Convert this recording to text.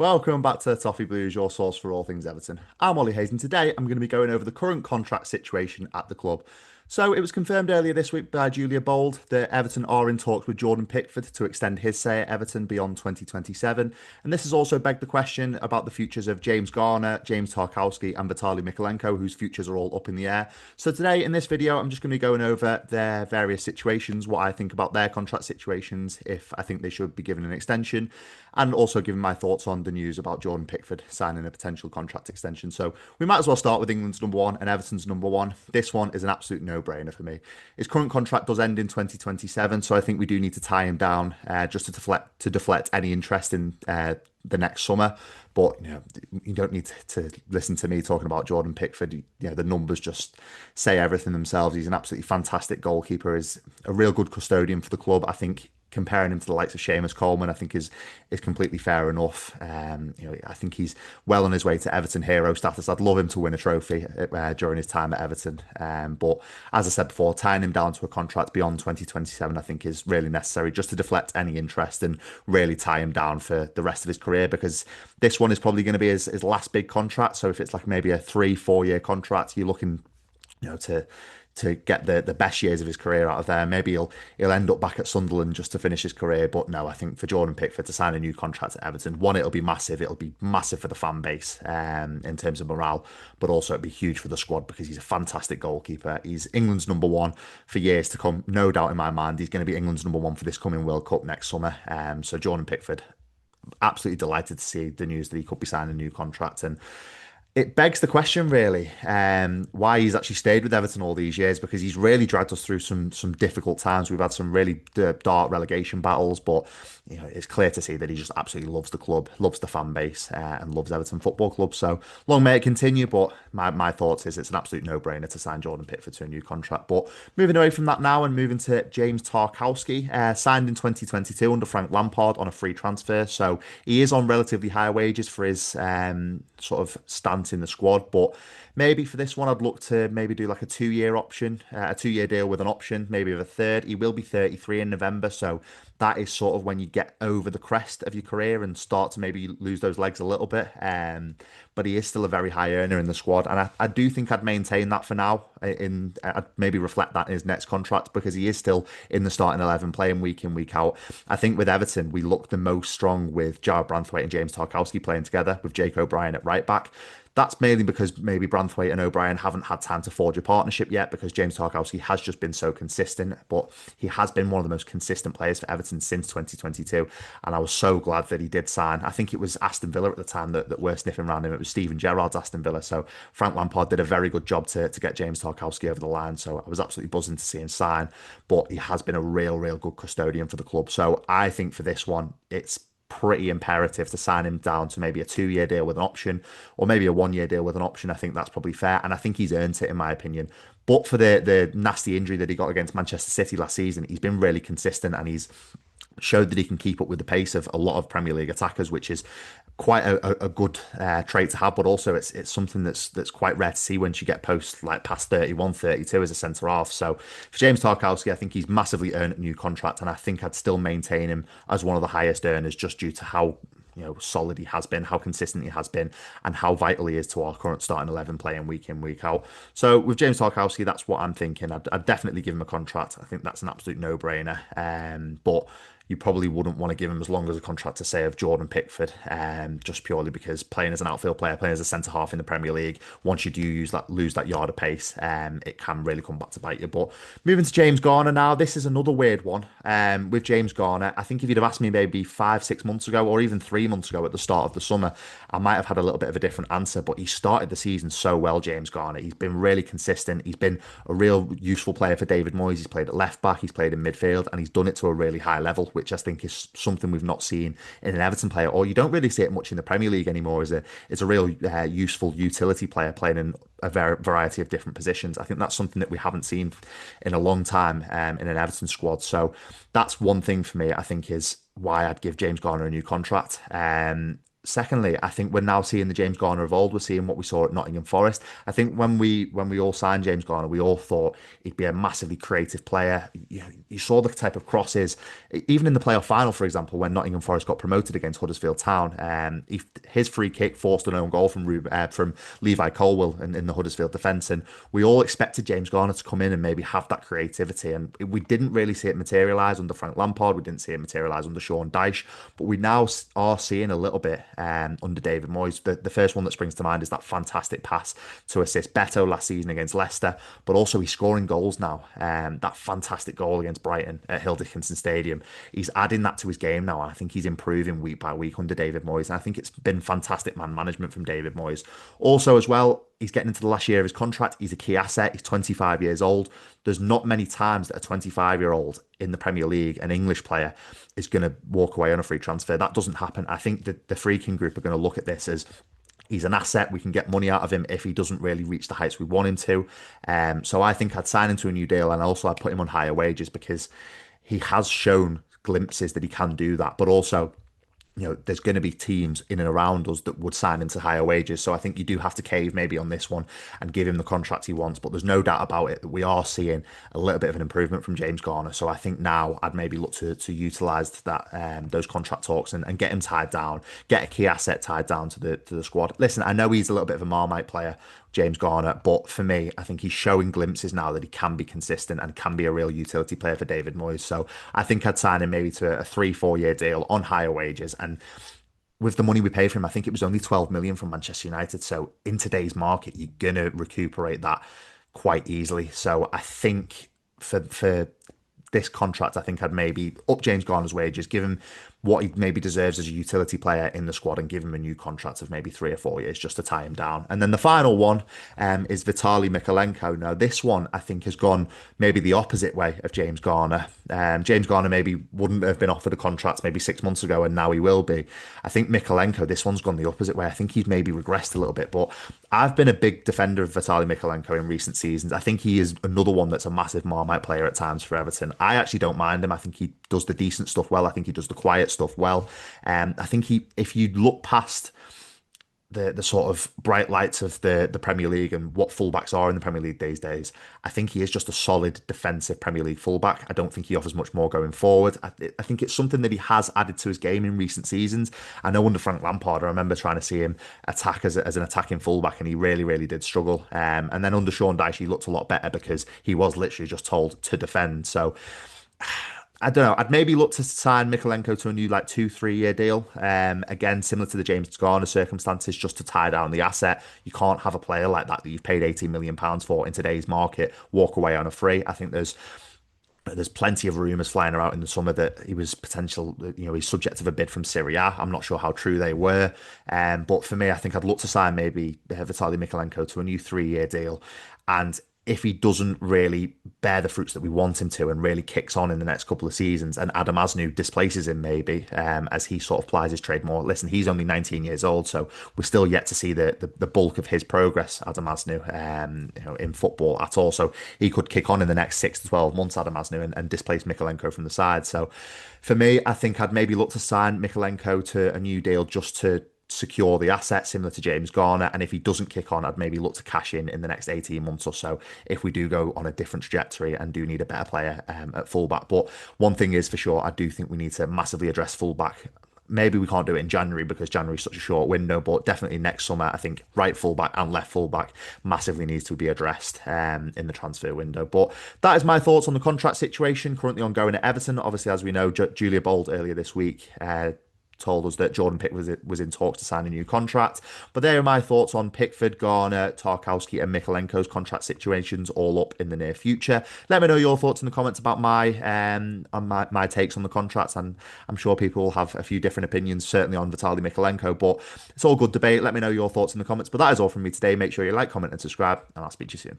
Welcome back to Toffee Blues, your source for all things Everton. I'm Ollie Hayes, and today I'm going to be going over the current contract situation at the club. So it was confirmed earlier this week by Julia Bold that Everton are in talks with Jordan Pickford to extend his say at Everton beyond 2027. And this has also begged the question about the futures of James Garner, James Tarkowski, and Vitaly Mykolenko, whose futures are all up in the air. So today in this video, I'm just going to be going over their various situations, what I think about their contract situations, if I think they should be given an extension, and also giving my thoughts on the news about Jordan Pickford signing a potential contract extension. So we might as well start with England's number one and Everton's number one. This one is an absolute no-brainer for me. His current contract does end in 2027, so I think we do need to tie him down just to deflect any interest in the next summer. But you don't need to listen to me talking about Jordan Pickford. The numbers just say everything themselves. He's an absolutely fantastic goalkeeper. Is a real good custodian for the club. I think comparing him to the likes of Seamus Coleman, I think is completely fair enough. I think he's well on his way to Everton hero status. I'd love him to win a trophy during his time at Everton. But as I said before, tying him down to a contract beyond 2027, I think is really necessary just to deflect any interest and really tie him down for the rest of his career, because this one is probably going to be his last big contract. So if it's like maybe a 3-4 year contract, you're looking, to get the best years of his career out of there. Maybe he'll end up back at Sunderland just to finish his career. But no, I think for Jordan Pickford to sign a new contract at Everton, one, it'll be massive. It'll be massive for the fan base in terms of morale, but also it'll be huge for the squad because he's a fantastic goalkeeper. He's England's number one for years to come. No doubt in my mind, he's going to be England's number one for this coming World Cup next summer. So Jordan Pickford, absolutely delighted to see the news that he could be signing a new contract. And it begs the question, really, why he's actually stayed with Everton all these years, because he's really dragged us through some difficult times. We've had some really dark relegation battles, but it's clear to see that he just absolutely loves the club, loves the fan base, and loves Everton Football Club. So long may it continue, but my thoughts is it's an absolute no-brainer to sign Jordan Pickford to a new contract. But moving away from that now and moving to James Tarkowski, signed in 2022 under Frank Lampard on a free transfer. So he is on relatively high wages for his sort of stance in the squad, but maybe for this one I'd look to maybe do like a 2 year option, a 2 year deal with an option maybe of a third. He will be 33 in November, so that is sort of when you get over the crest of your career and start to maybe lose those legs a little bit. But he is still a very high earner in the squad, and I do think I'd maintain that for now. I'd maybe reflect that in his next contract, because he is still in the starting 11, playing week in, week out. I think with Everton, we look the most strong with Jarrod Branthwaite and James Tarkowski playing together, with Jake O'Brien at right back. That's mainly because maybe Branthwaite and O'Brien haven't had time to forge a partnership yet, because James Tarkowski has just been so consistent. But he has been one of the most consistent players for Everton since 2022. And I was so glad that he did sign. I think it was Aston Villa at the time that were sniffing around him. It was Steven Gerrard's Aston Villa. So Frank Lampard did a very good job to get James Tarkowski over the line. So I was absolutely buzzing to see him sign. But he has been a real good custodian for the club. So I think for this one, it's pretty imperative to sign him down to maybe a 2 year deal with an option, or maybe a 1 year deal with an option. I think that's probably fair, and I think he's earned it in my opinion. But for the nasty injury that he got against Manchester City last season, he's been really consistent, and he's showed that he can keep up with the pace of a lot of Premier League attackers, which is quite a good trait to have. But also it's something that's quite rare to see once you get post like past 31, 32 as a centre half. So for James Tarkowski, I think he's massively earned a new contract, and I think I'd still maintain him as one of the highest earners, just due to how solid he has been, how consistent he has been, and how vital he is to our current starting 11, playing week in, week out. So with James Tarkowski, that's what I'm thinking. I'd definitely give him a contract. I think that's an absolute no-brainer. But you probably wouldn't want to give him as long as a contract to say of Jordan Pickford, just purely because playing as an outfield player, playing as a centre half in the Premier League, once you do lose that yard of pace, it can really come back to bite you. But moving to James Garner now, this is another weird one. With James Garner, I think if you'd have asked me maybe 5-6 months ago, or even 3 months ago at the start of the summer, I might have had a little bit of a different answer. But he started the season so well, James Garner. He's been really consistent. He's been a real useful player for David Moyes. He's played at left back, he's played in midfield, and he's done it to a really high level, which I think is something we've not seen in an Everton player, or you don't really see it much in the Premier League anymore. Is a real useful utility player playing in a variety of different positions. I think that's something that we haven't seen in a long time in an Everton squad. So that's one thing for me, I think, is why I'd give James Garner a new contract. secondly, I think we're now seeing the James Garner of old. We're seeing what we saw at Nottingham Forest. I think when we all signed James Garner, we all thought he'd be a massively creative player. You saw the type of crosses, even in the playoff final, for example, when Nottingham Forest got promoted against Huddersfield Town. His free kick forced an own goal from Levi Colwill in the Huddersfield defence, and we all expected James Garner to come in and maybe have that creativity, and we didn't really see it materialise under Frank Lampard. We didn't see it materialise under Sean Dyche, but we now are seeing a little bit under David Moyes. The first one that springs to mind is that fantastic pass to assist Beto last season against Leicester, but also he's scoring goals now. That fantastic goal against Brighton at Hill Dickinson Stadium, he's adding that to his game now, and I think he's improving week by week under David Moyes. And I think it's been fantastic man management from David Moyes. Also, as well, he's getting into the last year of his contract. He's a key asset. He's 25 years old. There's not many times that a 25-year-old in the Premier League, an English player, is going to walk away on a free transfer. That doesn't happen. I think that the Freaking Group are going to look at this as he's an asset. We can get money out of him if he doesn't really reach the heights we want him to. So I think I'd sign him to a new deal, and also I'd put him on higher wages because he has shown glimpses that he can do that. But also, there's going to be teams in and around us that would sign him to higher wages. So I think you do have to cave maybe on this one and give him the contract he wants. But there's no doubt about it that we are seeing a little bit of an improvement from James Garner. So I think now I'd maybe look to utilise that those contract talks and get him tied down, get a key asset tied down to the squad. Listen, I know he's a little bit of a Marmite player, James Garner, but for me, I think he's showing glimpses now that he can be consistent and can be a real utility player for David Moyes. So I think I'd sign him maybe to a 3-4 year deal on higher wages. And with the money we paid for him, I think it was only 12 million from Manchester United. So in today's market, you're gonna recuperate that quite easily. So I think for this contract, I think I'd maybe up James Garner's wages, give him what he maybe deserves as a utility player in the squad, and give him a new contract of maybe 3 or 4 years just to tie him down. And then the final one is Vitaly Mykolenko. Now, this one I think has gone maybe the opposite way of James Garner. James Garner maybe wouldn't have been offered a contract maybe 6 months ago, and now he will be. I think Mykolenko, this one's gone the opposite way. I think he's maybe regressed a little bit, but I've been a big defender of Vitaly Mykolenko in recent seasons. I think he is another one that's a massive Marmite player at times for Everton. I actually don't mind him. I think he does the decent stuff well. I think he does the quiet stuff well. I think if you look past the sort of bright lights of the Premier League and what fullbacks are in the Premier League these days, I think he is just a solid defensive Premier League fullback. I don't think he offers much more going forward. I think it's something that he has added to his game in recent seasons. I know under Frank Lampard, I remember trying to see him attack as an attacking fullback, and he really, really did struggle. And then under Sean Dyche, he looked a lot better because he was literally just told to defend. So I don't know. I'd maybe look to sign Mykolenko to a new 2-3 year deal. Again, similar to the James Garner circumstances, just to tie down the asset. You can't have a player like that you've paid £18 million for in today's market walk away on a free. I think there's plenty of rumours flying around in the summer that he was he's subject of a bid from Serie A. I'm not sure how true they were. But for me, I think I'd look to sign maybe Vitaly Mykolenko to a new 3 year deal. And if he doesn't really bear the fruits that we want him to and really kicks on in the next couple of seasons, and Adam Asnou displaces him maybe as he sort of plies his trade more. Listen, he's only 19 years old, so we're still yet to see the bulk of his progress, Adam Asnou, in football at all. So he could kick on in the next 6 to 12 months, Adam Asnou, and displace Mykolenko from the side. So for me, I think I'd maybe look to sign Mykolenko to a new deal just to secure the asset, similar to James Garner. And if he doesn't kick on, I'd maybe look to cash in the next 18 months or so if we do go on a different trajectory and do need a better player at fullback. But one thing is for sure, I do think we need to massively address fullback. Maybe we can't do it in January because January is such a short window, but definitely next summer, I think right fullback and left fullback massively needs to be addressed in the transfer window. But that is my thoughts on the contract situation currently ongoing at Everton. Obviously, as we know, Julia Bold earlier this week told us that Jordan Pickford was in talks to sign a new contract. But there are my thoughts on Pickford, Garner, Tarkowski and Mykolenko's contract situations all up in the near future. Let me know your thoughts in the comments about my takes on the contracts, and I'm sure people will have a few different opinions, certainly on Vitaly Mykolenko, but it's all good debate. Let me know your thoughts in the comments. But that is all from me today. Make sure you like, comment and subscribe, and I'll speak to you soon.